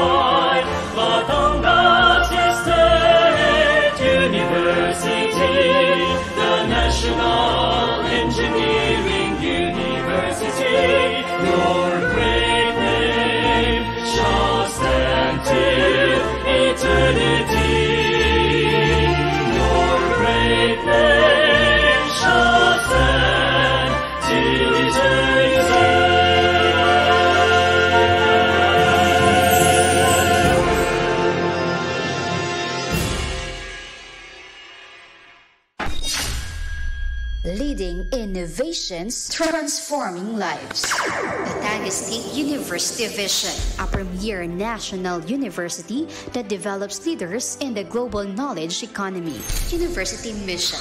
high. Batangas State University, the National Engineering University. Your great name shall stand till eternity. Your great name shall stand till eternity. Leading innovations, transforming lives. Batangas State University Vision, a premier national university that develops leaders in the global knowledge economy. University Mission,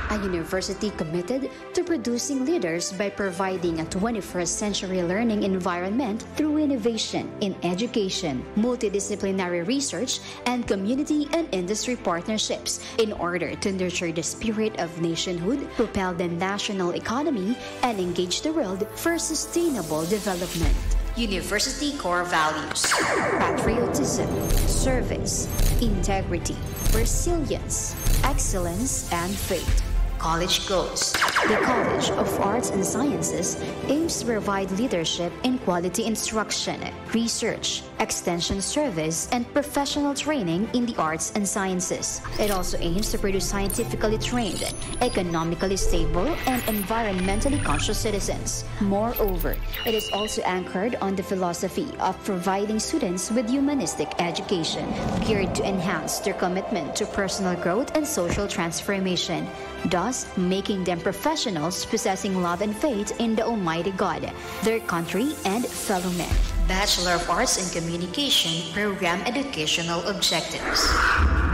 a university committed to producing leaders by providing a 21st century learning environment through innovation in education, multidisciplinary research, and community and industry partnerships in order to nurture the spirit of nationhood, propel the national economy, and engage the world for sustainable development. University core values: patriotism, service, integrity, resilience, excellence, and faith. College goals. The College of Arts and Sciences aims to provide leadership in quality instruction, research, extension service, and professional training in the arts and sciences. It also aims to produce scientifically trained, economically stable, and environmentally conscious citizens. Moreover, it is also anchored on the philosophy of providing students with humanistic education, geared to enhance their commitment to personal growth and social transformation, thus making them professionals possessing love and faith in the Almighty God, their country, and fellow men. Bachelor of Arts in Communication program educational objectives.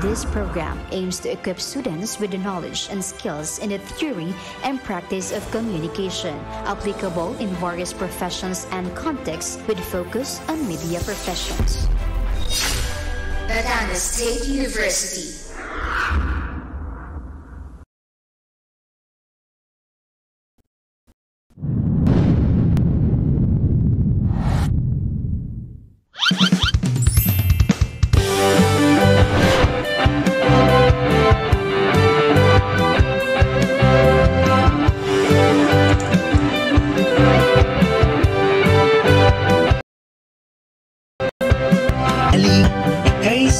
This program aims to equip students with the knowledge and skills in the theory and practice of communication, applicable in various professions and contexts with focus on media professions. Batangas State University.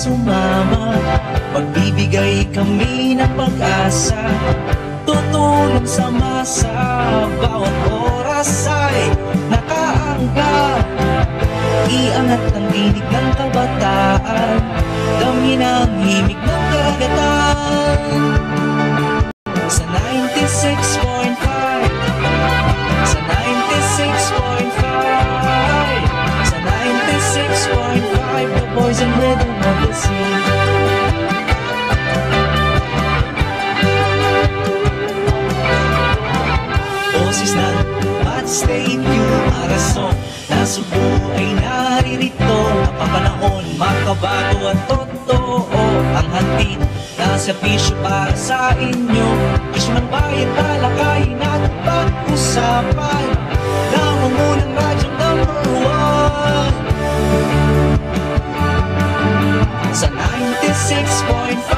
Sumama, magbibigay kami ng pag-asa, tutulong sa masa, bawat oras ay nakaangga. Iangat ang tinig ng kabataan, dami ng himig ng karagatan. Sa 96.5, sa 96.5, sa 96.5, the boys and rhythm of the sea. Boses ng Bat State U, arason na Subo ay naririto. Napapanahon, makabago at totoo ang hatid na serbisyo para sa inyo. Isman bayan, talakayin at pag-usapan, nangungunang radyong #1 sa 96.5,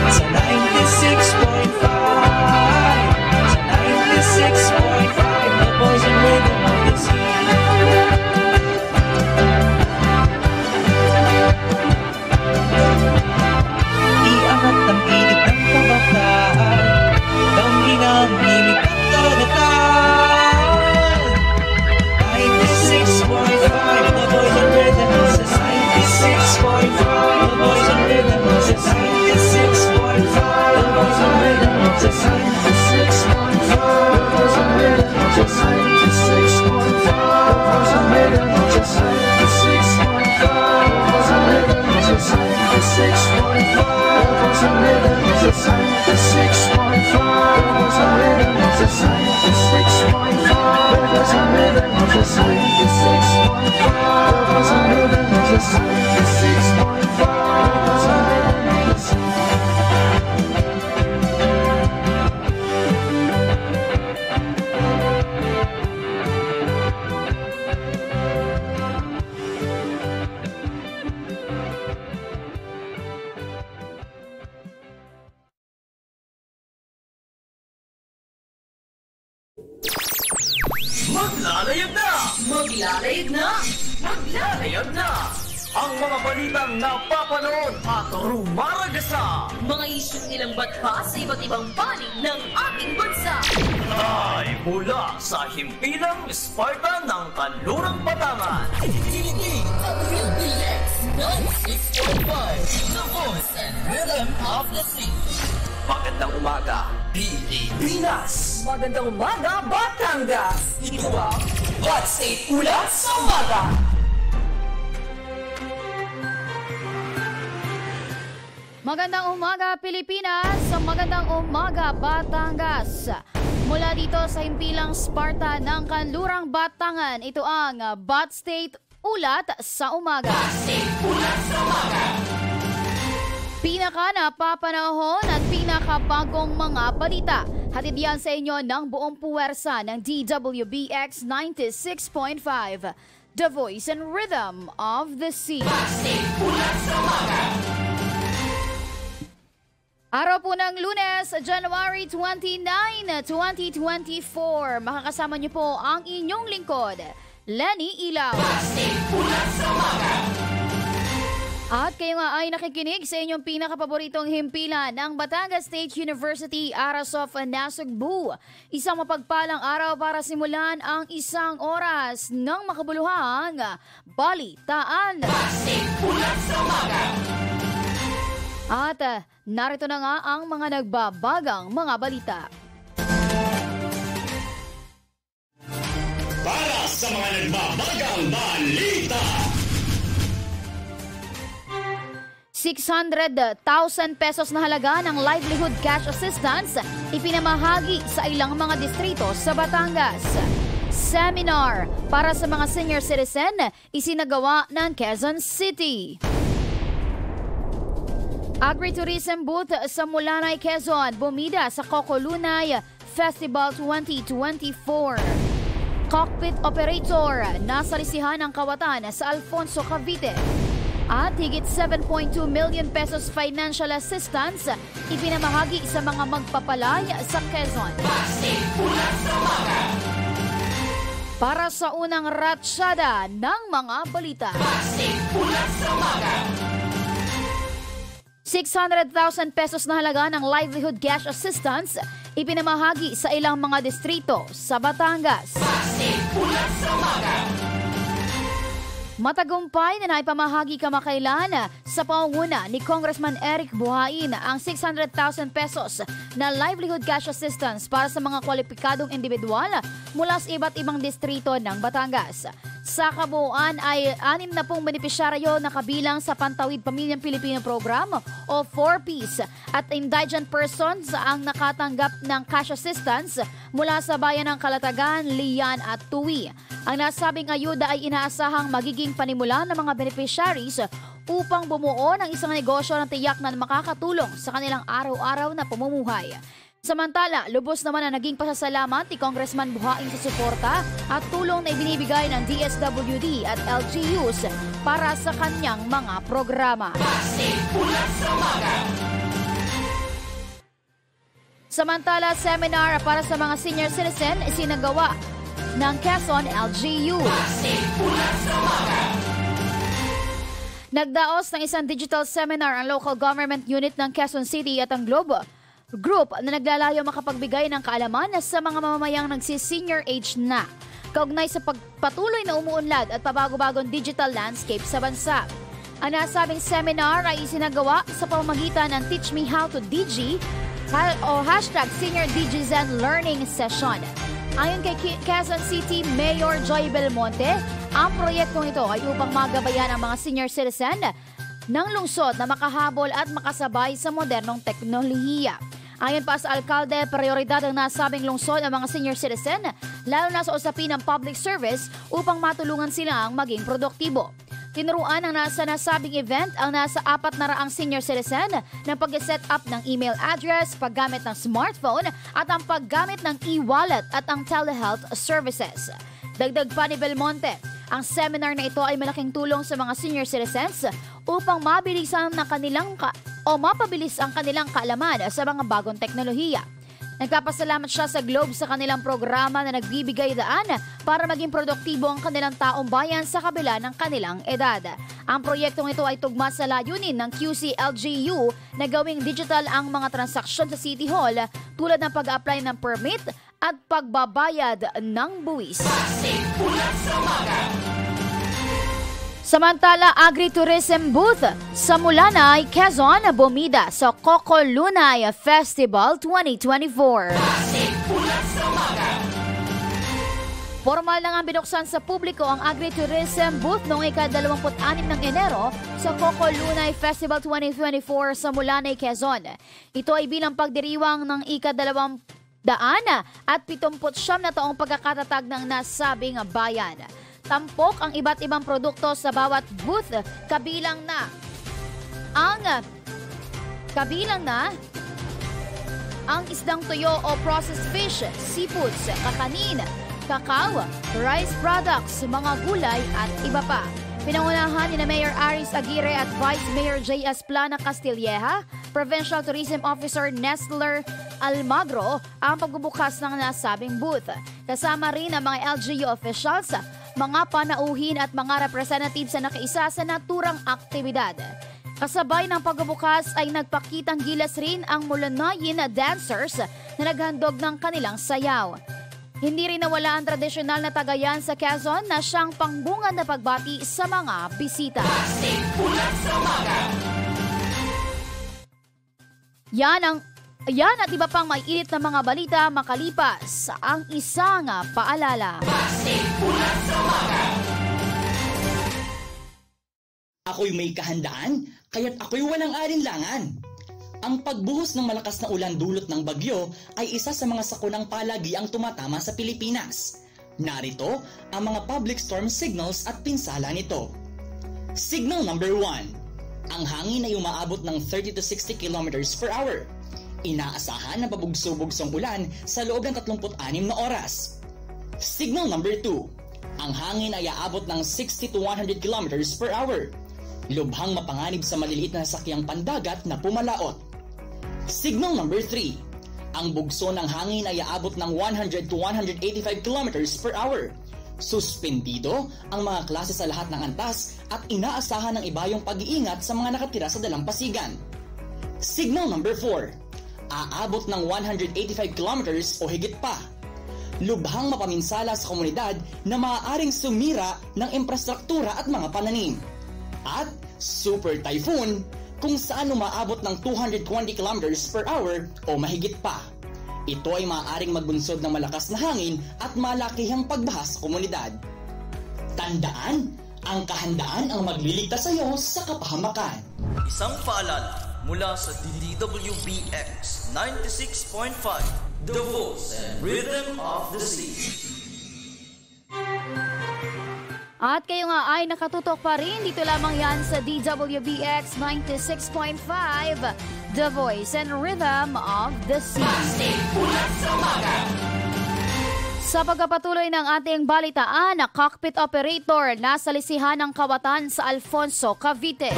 sa 96.5, sa 96.5, the boys and rhythm of the sea. Iangat ang tinig ng kabataan, dami ng himig ng karagatan. 96.5, the boys and rhythm of the sea. 96.5, the boys and rhythm of the sea. 96.5, the boys and rhythm of the sea. 96.5, the boys and rhythm of the sea. 96.5, the boys and rhythm of the sea. 96.5, the boys and rhythm of the sea. 96.5, the boys and rhythm of the sea. 96.5, the boys and rhythm of the sea. 96.5, the boys and rhythm of the sea. 96.5, the boys and rhythm of the sea. 96.5, the boys and rhythm of the sea. Maglalayag na! Maglalayag na! Maglalayag na! Ang mga balitang napapanood at rumaragasa Mga isyong nilang batha sa iba't ibang panig ng ating bansa. ay mula sa himpilang Sparta ng Kanlurang Batangan. WBX 96.5, the voice and rhythm of the sea. Magandang umaga, Pilipinas! Magandang umaga, Batangas! Ito ba? Hot State Ulat sa Umaga! Magandang umaga, Pilipinas! Magandang umaga, Batangas! Mula dito sa himpilang Sparta ng Kanlurang Batangan, ito ang Bat State Ulat sa Umaga. Pinaka napapanahon at pinakabagong mga balita. Hatid yan sa inyo ng buong puwersa ng DWBX 96.5, The Voice and Rhythm of the Sea. Araw po ng Lunes, January 29, 2024. Makakasama niyo po ang inyong lingkod, Lenny Ilaw. At kayo nga ay nakikinig sa inyong pinakapaboritong himpilan ng Batangas State University, Aras of Nasugbu. Isang mapagpalang araw para simulan ang isang oras ng makabuluhang balitaan. At narito na nga ang mga nagbabagang mga balita. Para sa mga nagbabagang balita. 600,000 pesos na halaga ng livelihood cash assistance ipinamahagi sa ilang mga distrito sa Batangas. Seminar para sa mga senior citizen isinagawa ng Quezon City. Agritourism booth sa Mulanay, Quezon bumida sa Kokolunay Festival 2024. Cockpit operator nasa lisihan ng kawatan sa Alfonso, Cavite. At higit 7.2 million pesos financial assistance ipinamahagi sa mga magpapalay sa Quezon. Para sa unang ratsyada ng mga balita. 600,000 pesos na halaga ng livelihood cash assistance ipinamahagi sa ilang mga distrito sa Batangas. Matagumpay na naipamahagi kamakailan sa pangunguna ni Congressman Eric Buhain ang 600,000 pesos na livelihood cash assistance para sa mga kwalipikadong individual mula sa iba't ibang distrito ng Batangas. Sa kabuuan ay 60 benepisyaryo na kabilang sa Pantawid Pamilyang Pilipino Program o 4Ps at indigent persons ang nakatanggap ng cash assistance mula sa bayan ng Calatagan, Lian at Tuwi. Ang nasabing ayuda ay inaasahang magiging panimula ng mga beneficiaries upang bumuo ng isang negosyo na tiyak na makakatulong sa kanilang araw-araw na pamumuhay. Samantala, lubos naman ang naging pasasalamat ni Congressman Buhain sa suporta at tulong na ibinibigay ng DSWD at LGUs para sa kanyang mga programa. Samantala, seminar para sa mga senior citizen isinagawa ng Quezon LGU. Nagdaos ng isang digital seminar ang local government unit ng Quezon City at ang Globe Group na naglalayo makapagbigay ng kaalaman sa mga mamamayang nagsi-senior age na, kaugnay sa pagpatuloy na umuunlad at pabago-bagong digital landscape sa bansa. Ang nasabing seminar ay isinagawa sa pamamagitan ng Teach Me How to DG o hashtag Senior DigiZen Learning Session. Ayon kay Quezon City Mayor Joy Belmonte, ang proyektong ito ay upang magabayan ang mga senior citizen ng lungsod na makahabol at makasabay sa modernong teknolohiya. Ayon pa sa alkalde, prioridad ang nasabing lungsod ang mga senior citizen, lalo na sa usapin ng public service upang matulungan sila ang maging produktibo. Tinuruan ang nasa nasabing event ang nasa 400 senior citizen ng pag-set up ng email address, paggamit ng smartphone at ang paggamit ng e-wallet at ang telehealth services. Dagdag pa ni Belmonte, ang seminar na ito ay malaking tulong sa mga senior citizens upang mapabilis ang kanilang kaalaman sa mga bagong teknolohiya. Nagpapasalamat siya sa Globe sa kanilang programa na nagbibigay daan para maging produktibo ang kanilang taong bayan sa kabila ng kanilang edad. Ang proyektong ito ay tugma sa layunin ng QCLGU na gawing digital ang mga transaksyon sa City Hall tulad ng pag-apply ng permit at pagbabayad ng buwis. Samantala, agritourism booth sa Mulanay, Quezon, bumida sa Coco Lunay Festival 2024. Formal na nga binuksan sa publiko ang agritourism booth noong ika-26 ng Enero sa Coco Lunay Festival 2024 sa Mulanay, Quezon. Ito ay bilang pagdiriwang ng ika-200 at 79 na taong pagkakatatag ng nasabing bayan. Tampok ang iba't ibang produkto sa bawat booth, kabilang na ang isdang tuyo o processed fish, seafoods, kakanin, kakao, rice products, mga gulay at iba pa. Pinangunahan ni Mayor Aris Aguirre at Vice Mayor J.S. Plana Castilleja, Provincial Tourism Officer Nestler Almagro ang pagbubukas ng nasabing booth. Kasama rin ang mga LGU officials, mga panauhin at mga representatives na nakaisa sa naturang aktibidad. Kasabay ng pagbubukas ay nagpakitang gilas rin ang Mulanayin dancers na naghandog ng kanilang sayaw. Hindi rin nawala ang tradisyonal na tagayan sa Quezon na siyang pangbungad na pagbati sa mga bisita. Yan at iba pang may init na mga balita makalipas ang isang paalala. Ako'y may kahandaan, kaya't ako'y walang alinlangan. Ang pagbuhos ng malakas na ulan dulot ng bagyo ay isa sa mga sakunang palagiang tumatama sa Pilipinas. Narito ang mga public storm signals at pinsala nito. Signal number 1. Ang hangin ay umaabot ng 30 to 60 kilometers per hour. Inaasahan na pabugso-bugsong ulan sa loob ng 36 na oras. Signal number 2. Ang hangin ay aabot ng 60 to 100 kilometers per hour. Lubhang mapanganib sa maliliit na sasakyang pandagat na pumalaot. Signal number 3. Ang bugso ng hangin ay aabot ng 100 to 185 kilometers per hour. Suspendido ang mga klase sa lahat ng antas at inaasahan ng ibayong pag-iingat sa mga nakatira sa dalampasigan. Signal number 4. Aabot ng 185 kilometers o higit pa. Lubhang mapaminsala sa komunidad na maaaring sumira ng infrastruktura at mga pananim. At super typhoon kung saan umaabot ng 220 kilometers per hour o mahigit pa. Ito ay maaaring magbunsod ng malakas na hangin at malakihang pagbaha sa komunidad. Tandaan, ang kahandaan ang magliligtas sa iyo sa kapahamakan. Isang paalala mula sa DWBX 96.5, The Voice and Rhythm of the Sea. At kayo nga ay nakatutok pa rin, dito lamang yan sa DWBX 96.5, The Voice and Rhythm of the Sea. Sa pagpapatuloy ng ating balitaan, cockpit operator nasa lisihan ng kawatan sa Alfonso, Cavite.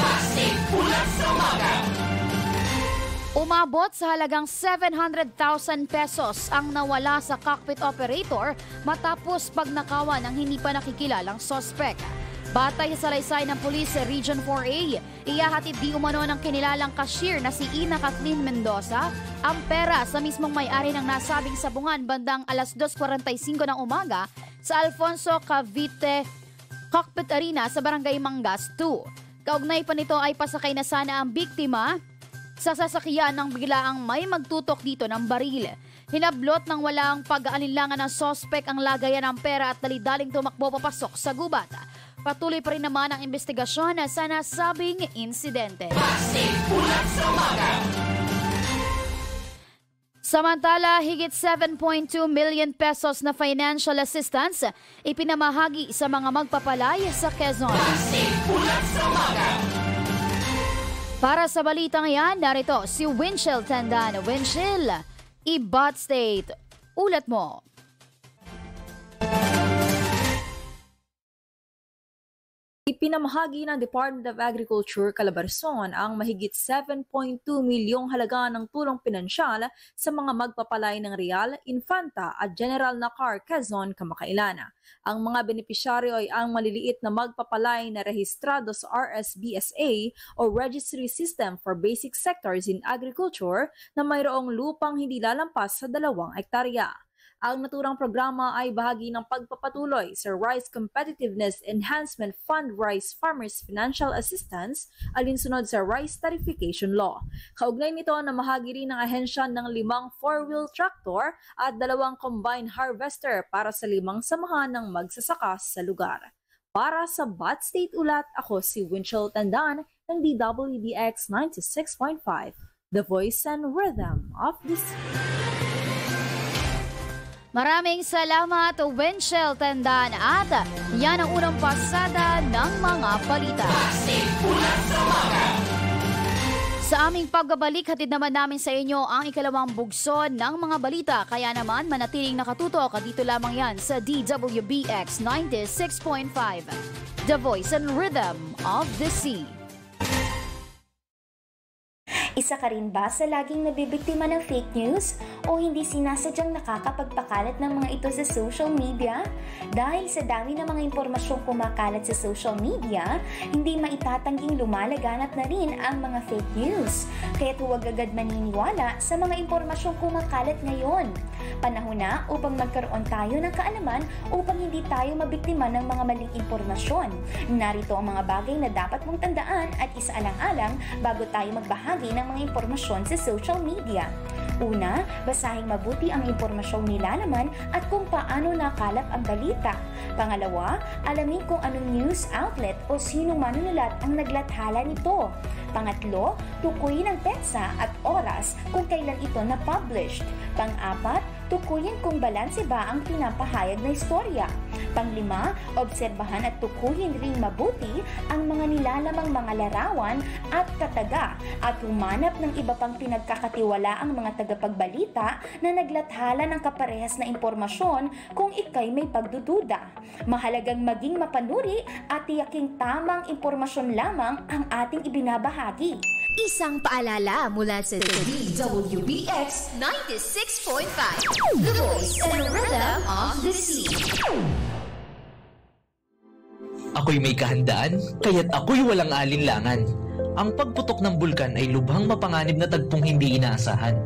Umabot sa halagang 700,000 pesos ang nawala sa cockpit operator matapos pagnakawan ng hindi pa nakikilalang sospek. Batay sa salaysay ng Police Region 4A, iyahatid di umano ng kinilalang cashier na si Ina Kathleen Mendoza ang pera sa mismong may-ari ng nasabing sabungan bandang alas 2:45 ng umaga sa Alfonso Cavite Cockpit Arena sa Barangay Mangas 2. Kaugnay pa nito ay pasakay na sana ang biktima sa sasakyan nang biglaang may magtutok dito ng baril. Hinablot ng walang pag-aalinlangan ng sospek ang lagayan ng pera at dali-daling tumakbo papasok sa gubat. Patuloy pa rin naman ang investigasyon sa nasabing insidente. Samantala, higit 7.2 million pesos na financial assistance ipinamahagi sa mga magpapalay sa Quezon. Para sa balitang yan, narito si Winchell Tandan. Winchell, Ibat State, ulat mo. Ipinamahagi ng Department of Agriculture Calabarzon ang mahigit 7.2 milyong halaga ng tulong pinansyal sa mga magpapalay ng Real, Infanta at General Nakar, Quezon kamakailan. Ang mga benepisyaryo ay ang maliliit na magpapalay na rehistrado sa RSBSA o Registry System for Basic Sectors in Agriculture na mayroong lupang hindi lalampas sa 2 hektarya. Ang naturang programa ay bahagi ng pagpapatuloy sa Rice Competitiveness Enhancement Fund Rice Farmers Financial Assistance alinsunod sa Rice Tarification Law. Kaugnay nito na mahagi rin ng ahensya ng 5 4-wheel tractor at 2 combine harvester para sa 5 samahan ng magsasaka sa lugar. Para sa Bat State Ulat, ako si Winchell Tandan ng DWBX 96.5, The Voice and Rhythm of the Sea. Maraming salamat, Winchell Tandan. At yan ang unang pasada ng mga balita. Sa aming pagbabalik, hatid naman namin sa inyo ang ikalawang bugso ng mga balita. Kaya naman, manatiling nakatutok at dito lamang yan sa DWBX 96.5, The Voice and Rhythm of the Sea. Isa ka rin ba sa laging nabibiktima ng fake news o hindi sinasadyang nakakapagpakalat ng mga ito sa social media? Dahil sa dami ng mga impormasyong kumakalat sa social media, hindi maitatangging lumalaganap na rin ang mga fake news. Kaya't huwag agad maniniwala sa mga impormasyong kumakalat ngayon. Panahon na upang magkaroon tayo ng kaalaman upang hindi tayo mabiktima ng mga maling impormasyon. Narito ang mga bagay na dapat mong tandaan at isaalang-alang bago tayo magbahagi ng mga impormasyon sa social media. Una, basahing mabuti ang impormasyong nilalaman at kung paano nakalap ang balita. Pangalawa, alamin kung anong news outlet o sinong manunulat ang naglathala nito. Pangatlo, tukuyin ang petsa at oras kung kailan ito na-published. Pang-apat, tukuyin kung balanse ba ang pinapahayag na istorya. Pang-lima, obserbahan at tukuyin ring mabuti ang mga nilalamang mga larawan at kataga at humanap ng iba pang pinagkakatiwalaang mga tagapagbalita na naglathala ng kaparehas na impormasyon kung ikay may pagdududa. Mahalagang maging mapanuri at tiyaking tamang impormasyon lamang ang ating ibinabahagi. Isang paalala mula sa DWBX 96.5, The Voice and Rhythm of the Sea. Ako'y may kahandaan, kaya't ako'y walang alinlangan. Ang pagputok ng bulkan ay lubhang mapanganib na tagpong hindi inaasahan.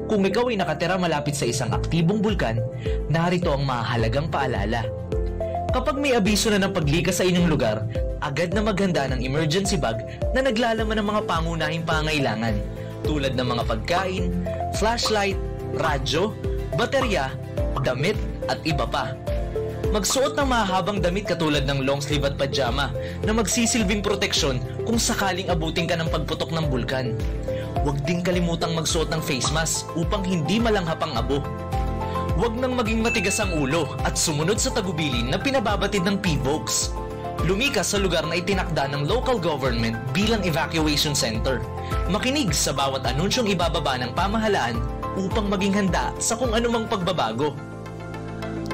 Kung ikaw ay nakatira malapit sa isang aktibong bulkan, narito ang mahalagang paalala. Kapag may abiso na ng paglikas sa inyong lugar, agad na maghanda ng emergency bag na naglalaman ng mga pangunahing pangailangan tulad ng mga pagkain, flashlight, radyo, baterya, damit at iba pa. Magsuot ng mahahabang damit katulad ng long sleeve at pajama na magsisilbing proteksyon kung sakaling abutin ka ng pagputok ng bulkan. Huwag din kalimutang magsuot ng face mask upang hindi malanghap ang abo. Huwag nang maging matigas ang ulo at sumunod sa tagubilin na pinababatid ng PVOCs. Lumikas sa lugar na itinakda ng local government bilang evacuation center. Makinig sa bawat anunsyong ibababa ng pamahalaan upang maging handa sa kung anumang pagbabago.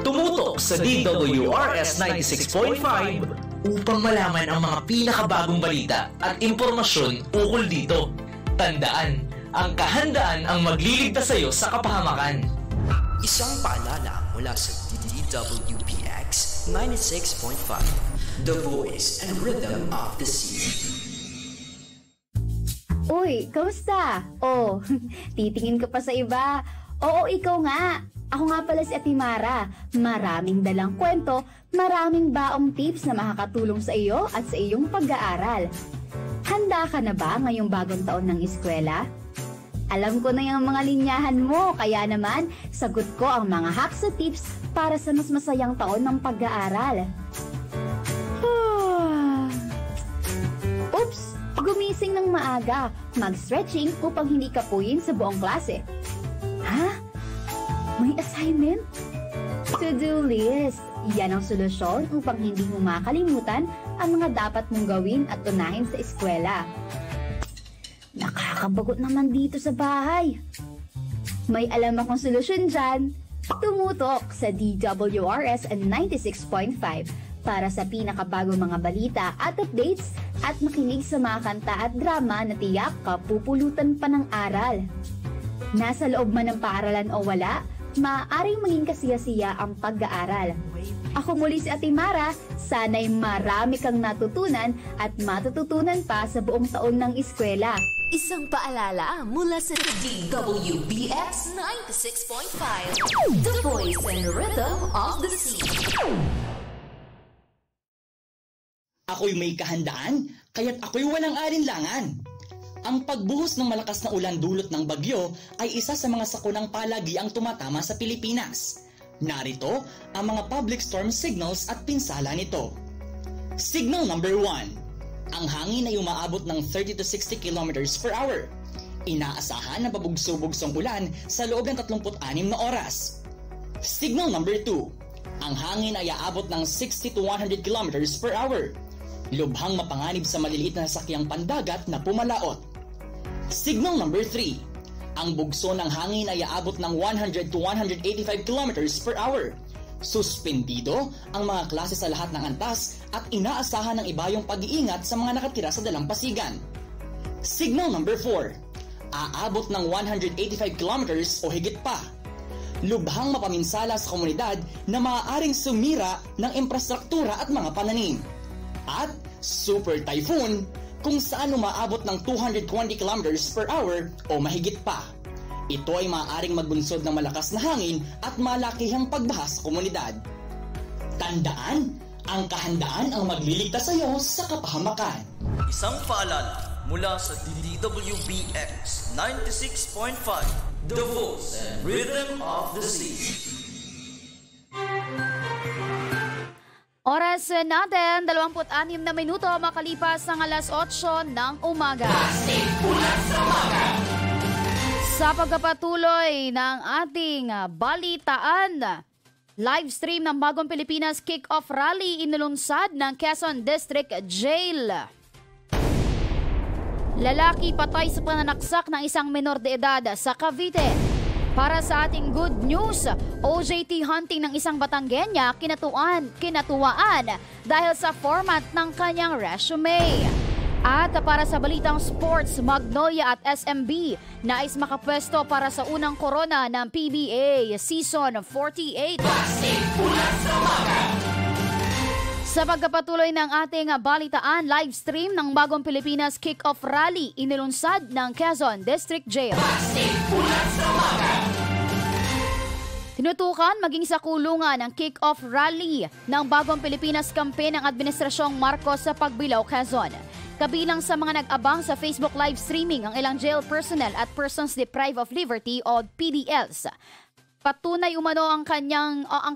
Tumutok sa DWRS 96.5 upang malaman ang mga pinakabagong balita at impormasyon ukol dito. Tandaan, ang kahandaan ang magliligtas sa iyo sa kapahamakan. Isang paalala mula sa DWBX 96.5, The Voice and Rhythm of the Sea. Uy, kamusta? Oh, titingin ka pa sa iba. Oo, ikaw nga. Ako nga pala si Ate Mara. Maraming dalang kwento, maraming baong tips na makakatulong sa iyo at sa iyong pag-aaral. Handa ka na ba ngayong bagong taon ng eskwela? Alam ko na yung mga linyahan mo, kaya naman sagot ko ang mga hacks at tips para sa mas masayang taon ng pag-aaral. Oops! Gumising ng maaga, mag-stretching upang hindi kapuyin sa buong klase. Ha? May assignment? To-do list. Yan ang solusyon upang hindi mo makalimutan ang mga dapat mong gawin at unahin sa eskwela. Nakakabagot naman dito sa bahay. May alam akong solusyon dyan. Tumutok sa DWRS 96.5 para sa pinakabagong mga balita at updates at makinig sa mga kanta at drama na tiyak kapupulutan pa ng aral. Nasa loob man ng paaralan o wala, maaaring maging kasiyasiya ang pag-aaral. Ako muli si Ate Mara, sana'y marami kang natutunan at matututunan pa sa buong taon ng eskwela. Isang paalala mula sa DWBX 96.5, The Voice and Rhythm of the Sea. Ako'y may kahandaan, kaya't ako'y walang alinlangan. Ang pagbuhos ng malakas na ulan dulot ng bagyo ay isa sa mga sakunang palagiang tumatama sa Pilipinas. Narito ang mga public storm signals at pinsala nito. Signal number 1. Ang hangin ay umaabot ng 30 to 60 kilometers per hour. Inaasahan na pabugso-bugsong ulan sa loob ng 36 na oras. Signal number 2. Ang hangin ay aabot ng 60 to 100 kilometers per hour. Lubhang mapanganib sa maliliit na sasakyang pandagat na pumalaot. Signal number 3. Ang bugso ng hangin ay aabot ng 100 to 185 kilometers per hour. Suspendido ang mga klase sa lahat ng antas at inaasahan ng ibayong pag-iingat sa mga nakatira sa dalampasigan. Signal number 4. Aabot ng 185 kilometers o higit pa. Lubhang mapaminsala sa komunidad na maaaring sumira ng infrastruktura at mga pananim. At super typhoon kung saan umaabot ng 220 kilometers per hour o mahigit pa. Ito ay maaaring magbunsod ng malakas na hangin at malakihang pagbaha sa komunidad. Tandaan, ang kahandaan ang magliligtas sa iyo sa kapahamakan. Isang paalala mula sa DWBX 96.5, The Voice and Rhythm of the Sea. Oras natin, 26 na minuto makalipas ng alas 8 ng umaga. Sa pagpapatuloy ng ating balitaan, live stream ng Bagong Pilipinas Kick-Off Rally inulunsad ng Quezon District Jail. Lalaki patay sa pananaksak ng isang menor de edad sa Cavite. Para sa ating good news, OJT hunting ng isang Batanggenya kinatuwaan dahil sa format ng kanyang resume. At para sa balitang sports, Magnolia at SMB nais makapwesto para sa unang korona ng PBA Season 48. Sa pagkapatuloy ng ating balitaan, live stream ng Bagong Pilipinas Kick-Off Rally inilunsad ng Quezon District Jail. Tinutukan maging sa kulungan ng kick-off rally ng Bagong Pilipinas campaign ng Administrasyong Marcos sa Pagbilao, Quezon. Kabilang sa mga nag-abang sa Facebook live streaming ang ilang jail personnel at persons deprived of liberty o PDLs. Patunay umano ang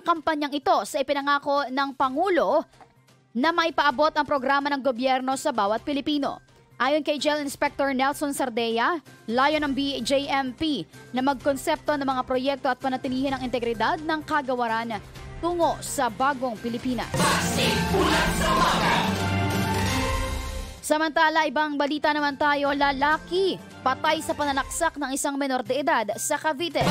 kampanyang ito sa ipinangako ng Pangulo na maipaabot ang programa ng gobyerno sa bawat Pilipino. Ayon kay Jail Inspector Nelson Sardea, layo ng BJMP na magkonsepto ng mga proyekto at panatilihin ang integridad ng kagawaran tungo sa Bagong Pilipinas. Samantala, ibang balita naman tayo, lalaki patay sa pananaksak ng isang menor de edad sa Cavite.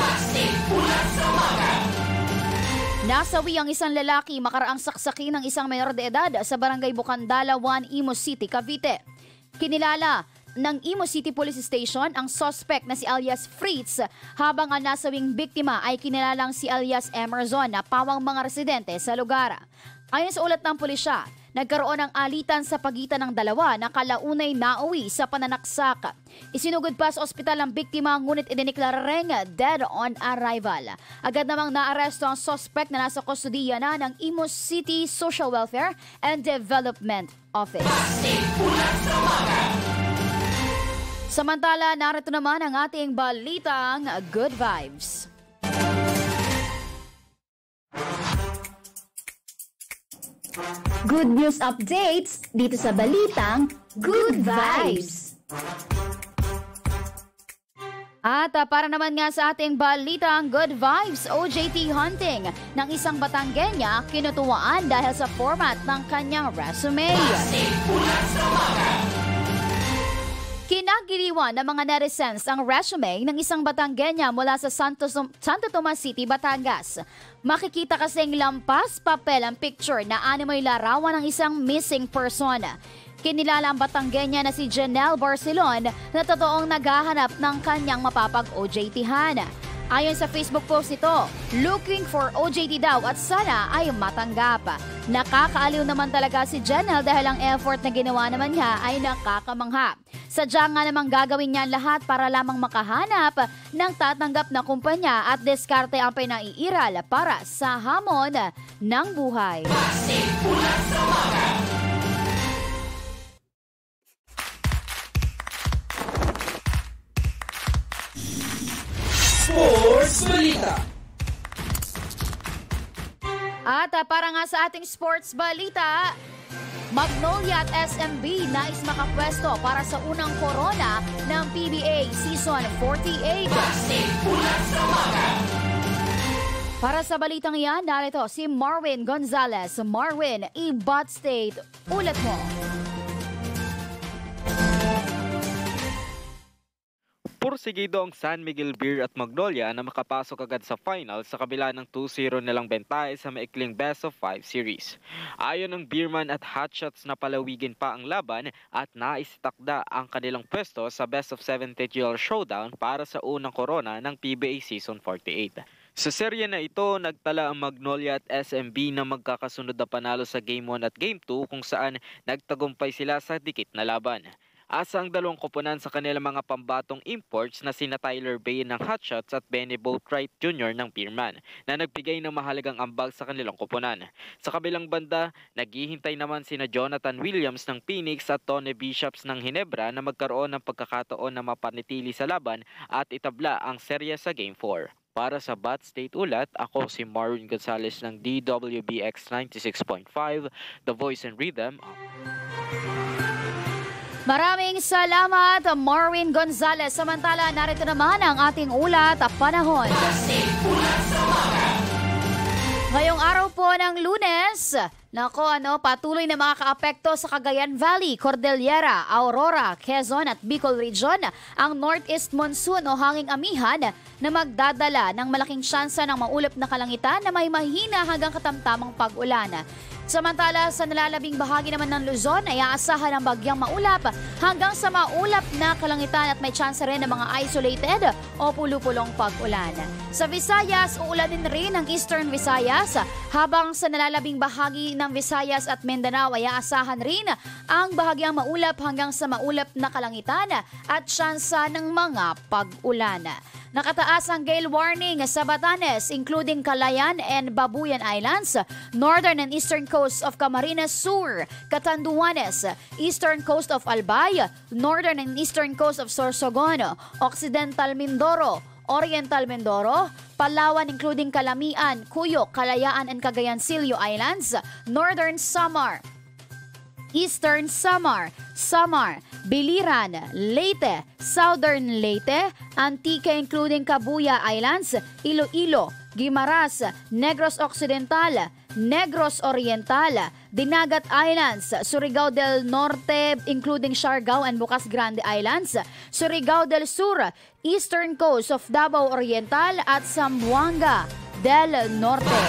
Nasawi ang isang lalaki makaraang saksakin ng isang menor de edad sa barangay Bukandala 1, Imus City, Cavite. Kinilala ng Imus City Police Station ang suspect na si alias Fritz, habang ang nasawing biktima ay kinilalang si alias Emerson na pawang mga residente sa lugar. Ayon sa ulat ng pulisya, nagkaroon ng alitan sa pagitan ng dalawa na kalaunay nauwi sa pananaksak. Isinugod pa sa ospital ang biktima ngunit idiniklara ring dead on arrival. Agad namang naaresto ang suspect na nasa kustudiya na ng Imus City Social Welfare and Development Office. Samantala, narito naman ang ating balitang Good Vibes. Good news updates dito sa balitang Good Vibes. At para naman nga sa ating balitang Good Vibes, OJT hunting ng isang Batanggenya kinutuwaan dahil sa format ng kanyang resume. Kinagiliwan ng mga netizens ang resume ng isang Batangueña mula sa Santo Tomas City, Batangas. Makikita kasing lampas papel ang picture na animoy larawan ng isang missing person. Kinilala ang Batangueña na si Janelle Barcelon na totoong naghahanap ng kanyang mapapag-OJT-han. Ayon sa Facebook post ito, looking for OJT daw at sana ay matanggap. Nakakaaliw naman talaga si Janelle dahil ang effort na ginawa naman niya ay nakakamangha. Sadya nga namang gagawin niya lahat para lamang makahanap ng tatanggap na kumpanya at diskarte ang pinaiiral para sa hamon ng buhay. Sports Balita. At para nga sa ating sports balita, Magnolia at SMB nais makapwesto para sa unang corona ng PBA Season 48. Para sa balitang iyan, narito si Marwin Gonzalez. Marwin, Ibot State, ulat mo. Pursigido ang San Miguel Beer at Magnolia na makapasok agad sa final sa kabila ng 2-0 nilang bentahe sa maikling Best of 5 series. Ayon ng Beerman at Hotshots na palawigin pa ang laban at naisitakda ang kanilang pwesto sa Best of 7 titular showdown para sa unang korona ng PBA Season 48. Sa serye na ito, nagtala ang Magnolia at SMB na magkakasunod na panalo sa Game 1 at Game 2 kung saan nagtagumpay sila sa dikit na laban. Asa ang dalawang koponan sa kanilang mga pambatong imports na sina Tyler Bay ng Hotshots at Benny Boatwright Jr. ng Beerman na nagbigay ng mahalagang ambag sa kanilang koponan. Sa kabilang banda, naghihintay naman sina Jonathan Williams ng Phoenix at Tony Bishops ng Ginebra na magkaroon ng pagkakataon na mapanitili sa laban at itabla ang serye sa Game 4. Para sa Bat State Ulat, ako si Marwin Gonzalez ng DWBX 96.5, The Voice and Rhythm. Maraming salamat, Marwin Gonzalez. Samantala, narito naman ang ating ulat at panahon. Ngayong araw po ng Lunes, patuloy na makakaapekto sa Cagayan Valley, Cordillera, Aurora, Quezon at Bicol Region ang Northeast Monsoon o hanging amihan na magdadala ng malaking tsansa ng maulap na kalangitan na may mahina hanggang katamtamang pag-ulan. Samantala, sa nalalabing bahagi naman ng Luzon ay aasahan ang bagyang maulap hanggang sa maulap na kalangitan at may tsansa rin ng mga isolated o pulupulong pag-ulan. Sa Visayas, uulanin rin ang Eastern Visayas habang sa nalalabing bahagi ng Visayas at Mindanao ay aasahan rin ang bahagyang maulap hanggang sa maulap na kalangitan at tsansa ng mga pag-ulan. Nakataas ang gale warning sa Batanes, including Calayan and Babuyan Islands, northern and eastern coast of Camarines Sur, Catanduanes, eastern coast of Albay, northern and eastern coast of Sorsogon, occidental Mindoro, Oriental Mindoro, Palawan including Calamian, Cuyo, Kalayaan and Cagayancillo Islands, northern Samar, Eastern Samar, Biliran, Leyte, Southern Leyte, Antique including Cabuya Islands, Iloilo, Guimaras, Negros Occidental, Negros Oriental, Dinagat Islands, Surigao del Norte including Siargao and Bocas Grande Islands, Surigao del Sur, Eastern Coast of Davao Oriental at Zamboanga del Norte.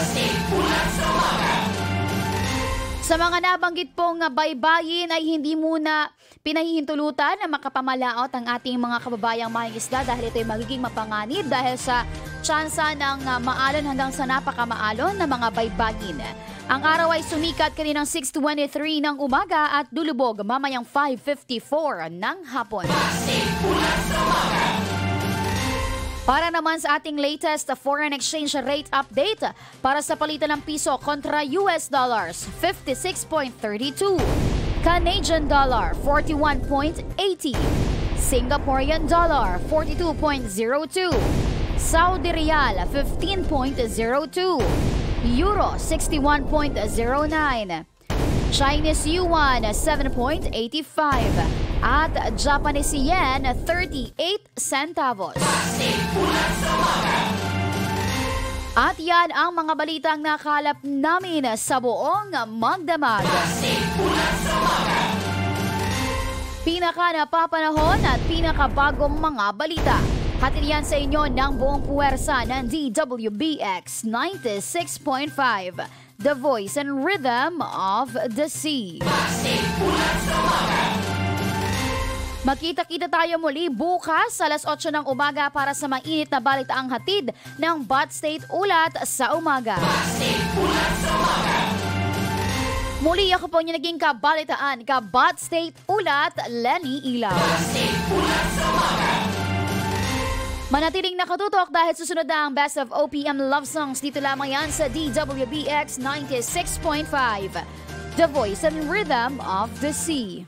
Sa mga nabanggit pong baybayin ay hindi muna pinahihintulutan na makapamalaot ang ating mga kababayang mangingisda dahil ito ay magiging mapanganib dahil sa tsansa ng maalon hanggang sa napakamaalon na mga baybayin. Ang araw ay sumikat kaninang 6:23 ng umaga at lulubog mamayang 5:54 ng hapon. Para naman sa ating latest foreign exchange rate update, para sa palitan ng piso kontra US dollars, 56.32. Canadian dollar, 41.80. Singaporean dollar, 42.02. Saudi Riyal, 15.02. Euro, 61.09. Chinese Yuan, 7.85. At Japanese Yen, 38 centavos. At yan ang mga balitang nakalap namin sa buong magdamag. Pinaka napapanahon at pinakabagong mga balita. Hatid yan sa inyo ng buong puwersa ng DWBX 96.5, The Voice and Rhythm of the Sea. Magkita-kita tayo muli bukas alas 8 ng umaga para sa mainit na balitaang hatid ng Bat State Ulat sa Umaga. Muli ako po yung naging kabalitaan, Bat State Ulat, Lenny Ilaw. Manatiling nakatutok dahil susunod na ang Best of OPM Love Songs dito lamang yan sa DWBX 96.5, The Voice and Rhythm of the Sea.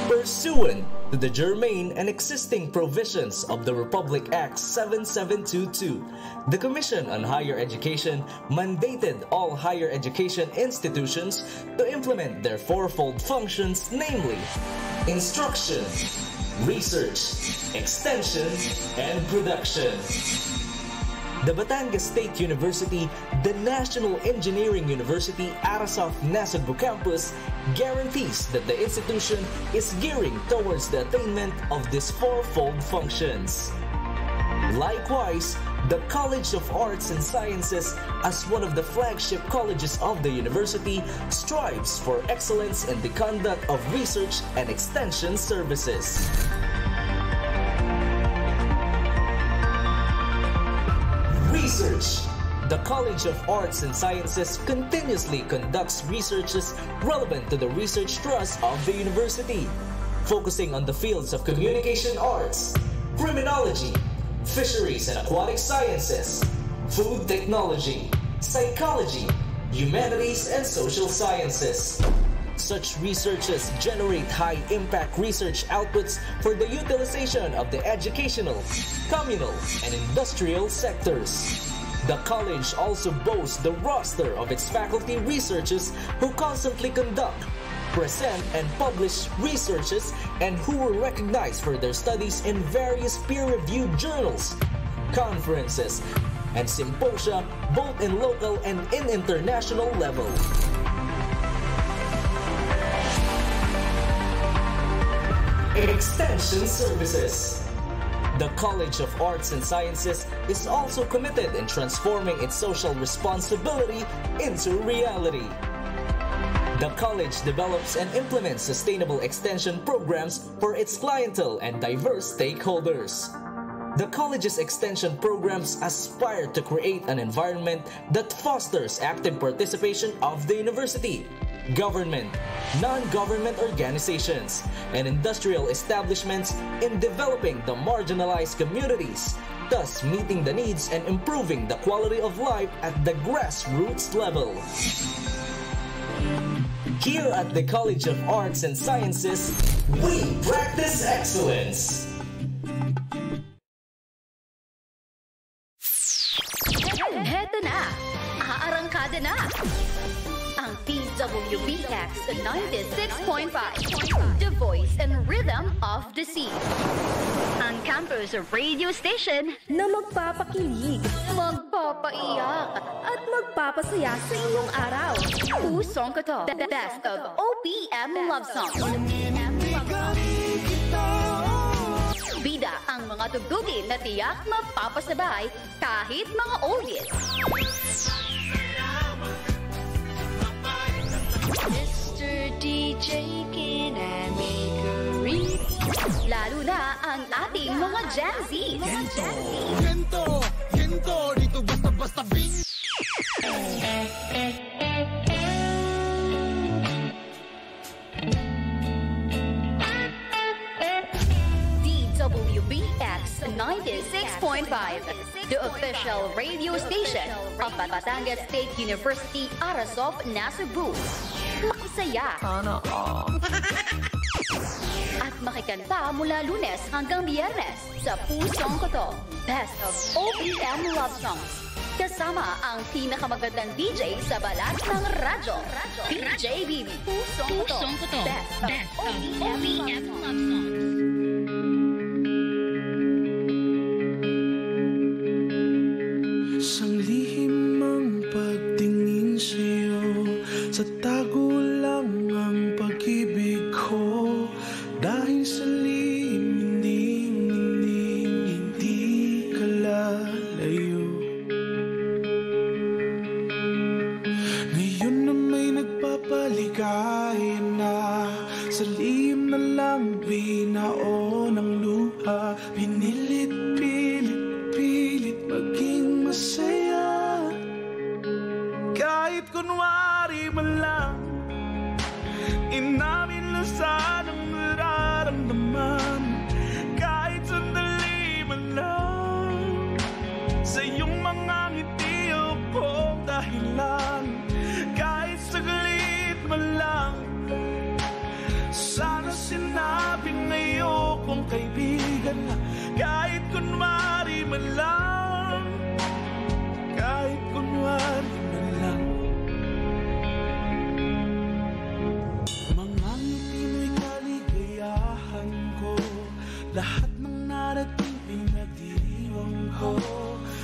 Pursuant to the germane and existing provisions of the Republic Act 7722, the Commission on Higher Education mandated all higher education institutions to implement their fourfold functions, namely instruction, research, extension, and production. The Batangas State University, the National Engineering University Arasof-Nasugbu Campus, guarantees that the institution is gearing towards the attainment of these fourfold functions. Likewise, the College of Arts and Sciences, as one of the flagship colleges of the university, strives for excellence in the conduct of research and extension services. Research. The College of Arts and Sciences continuously conducts researches relevant to the research thrust of the university, focusing on the fields of communication arts, criminology, fisheries and aquatic sciences, food technology, psychology, humanities and social sciences. Such researches generate high-impact research outputs for the utilization of the educational, communal, and industrial sectors. The college also boasts the roster of its faculty researchers who constantly conduct, present, and publish researches and who were recognized for their studies in various peer-reviewed journals, conferences, and symposia both in local and in international level. Extension Services. The College of Arts and Sciences is also committed in transforming its social responsibility into reality. The college develops and implements sustainable extension programs for its clientele and diverse stakeholders. The college's extension programs aspire to create an environment that fosters active participation of the university, government, non-government organizations, and industrial establishments in developing the marginalized communities, thus meeting the needs and improving the quality of life at the grassroots level. Here at the College of Arts and Sciences, we practice excellence. Heto na! Aarangkada na! Ang DWBX 96.5, The Voice and Rhythm of the Sea. Ang campus radio station na magpapakilig, magpapaiyak, at magpapasaya sa inyong araw. Pusong ko to, the best of OPM love songs. Bida ang mga tugtugin na tiyak mapapasabay kahit mga oldies. Mr. DJ, can I make a ring? Lalo na ang ating mga Gen Z. Gento, dito basta-basta bing. DWBX 96.5, the official radio station of Batangas State University Arasof-Nasugbu. Makisaya at makikanta mula Lunes hanggang Biyernes sa Pusong Koto, Best of OPM Love Songs. Kasama ang pinakamagandang DJ sa balat ng radyo, DJ Bibi. Pusong Koto, Best of OPM Love Songs. Sang lihim ang Pilit maging masaya. Kahit kunwari man lang, inamin lang sanang nararamdaman. Kahit sandali man lang, sa iyong mga ngiti akong dahilan. Kahit saglit man lang, sana sinabing ayokong kaibigan na. Kahit kunwari man lang, kahit kunwari man lang. Mga ngiti mo'y kaligayahan ko, lahat ng narating pinagdiriwang ko.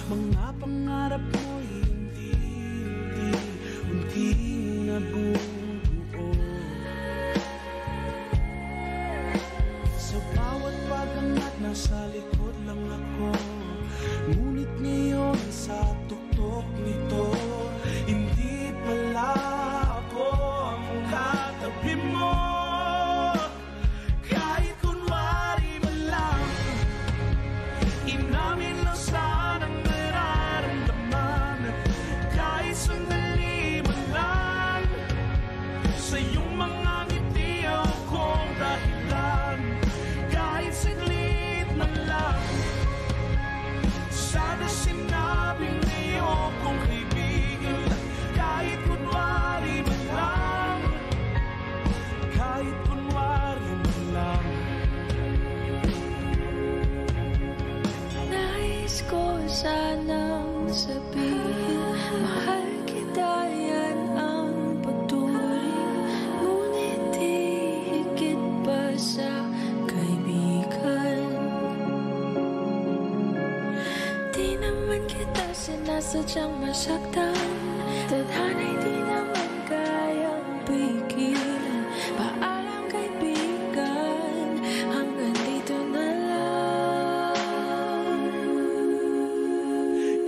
Mga pangarap mo'y hindi nabubuo. Sa bawat pagangat nasa likod lang ako, ngunit ngayon sa tuktok nito, hindi pala ako ang katabi mo. Kahit kunwari man lang, inamin lang sanang nararamdaman. Kahit sandali man lang, sa iyong mga ngiti akong dahilan. Kahit saglit man lang, sana sinabing ayokong kaibigan lang. Kahit kunwari man lang, kahit kunwari man lang. Nais ko sanang sabihin, mahal kita, yan ang patuloy. Ngunit di higit pa sa kaibigan. Di naman kita sinasadyang masaktan, tadhana'y di naman kayang pigilan. Paalam kaibigan, hanggang dito na lang.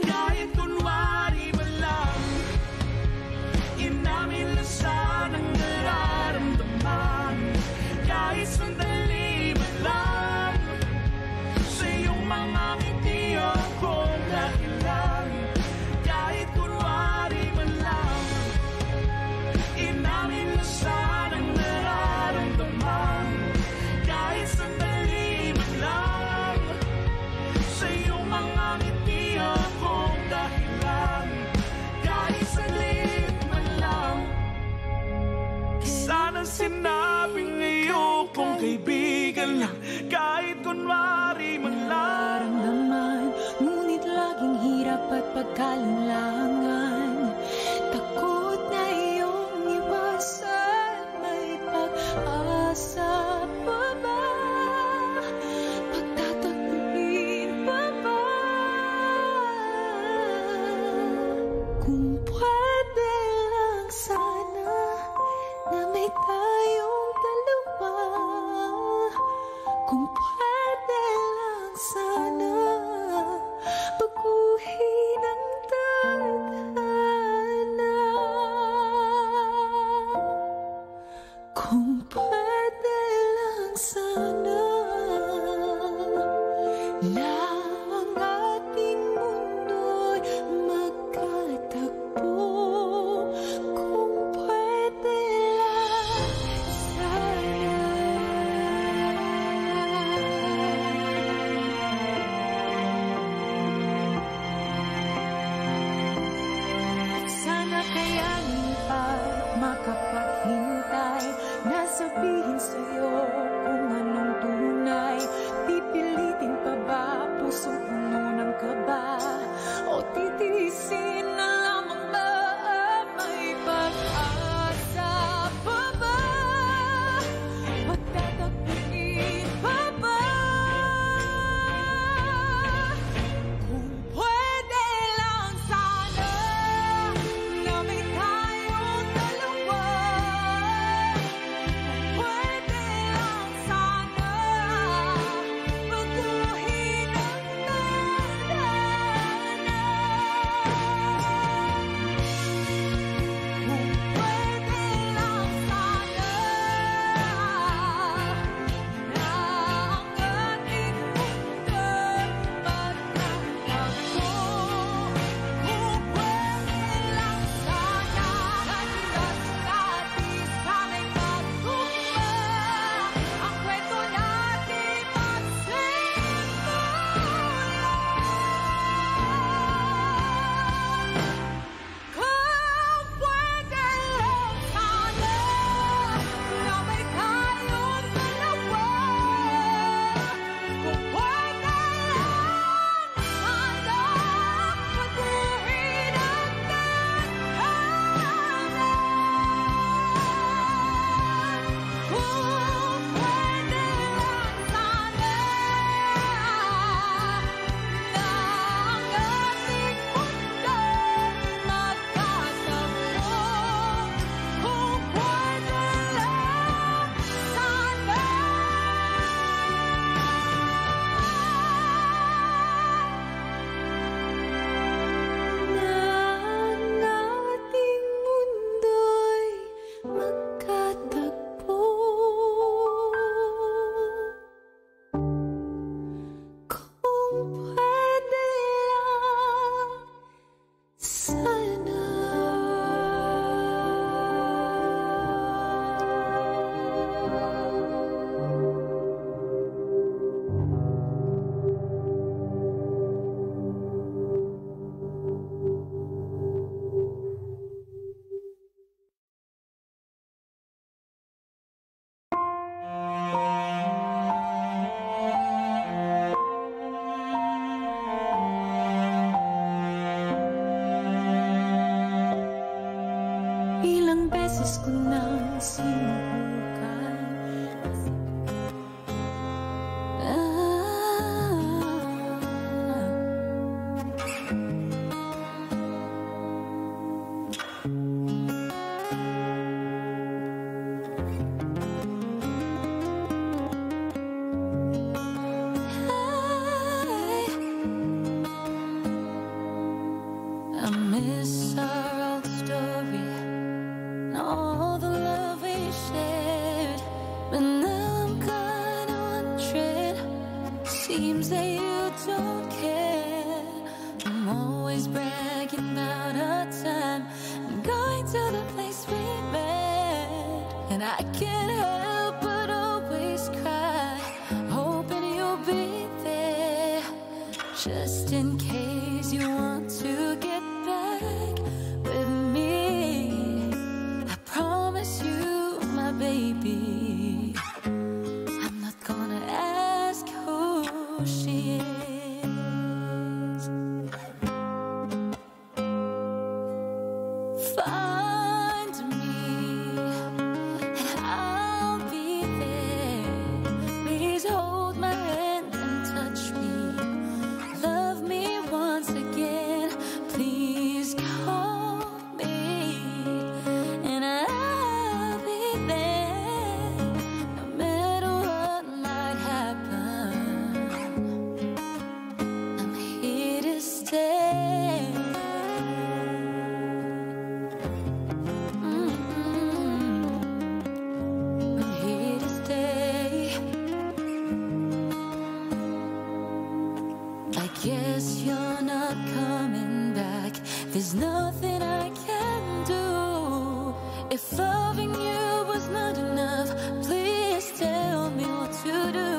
Kahit kunwari man lang, inamin lang sanang nararamdaman. Kahit sandali man lang, sa iyong mga ngiti akong dahilan. Kahit kunwari man lang, inamin lang sanang nararamdaman. Kahit sandali man lang, sa iyong mga ngiti akong dahilan. Kahit saglit man lang, sana sinabing ayokong kaibigan lang. Kahit kunwari man lang, Naman, ngunit laging hirap at pagkalinlangan. Takot na iyong iwasan, may pag-asa pa ba? Pagtataguin pa ba? Kung pwede lang sana na may tayong dalawa. Kung pwede lang sana baguhin ang tadhana. Kung pwede lang sana na ang ating mundo'y magkatagpo. Kung pwede lang sana. Sana kayanin pa makapaghintay na sabihin sa'yo kung anong tunay. Pipilitin pa ba pusong puno ng kaba, o titiisin na lamang ba? May pag-asa pa ba? Pagtataguin pa ba? Kung pwede lang sana na may tayong dalawa. Kung pwede boses ko nang sinuhukay. I miss our old story and all the love we shared. But now I'm kinda wondering, seems that you don't care. I'm always bragging about our time and going to the place we met. And I can't help but always cry, hoping you'll be there. Just in case you want to get back with me, I promise you, my baby, I'm not gonna ask who she is. Find me and I'll be there. Please hold my hand and touch me. Love me once again, please call me, and I'll be there, no matter what might happen. I'm here to stay. I'm here to stay. I guess you're not coming back. There's nothing I can do. If loving you was not enough, please tell me what to do.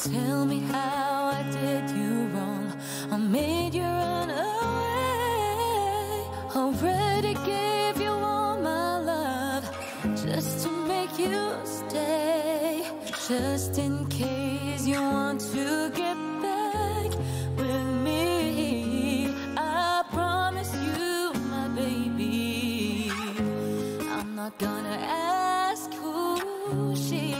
Tell me how I did you wrong or made you run away. Already gave you all my love just to make you stay. Just in case you want to get back with me, I promise you, my baby, I'm not gonna ask who she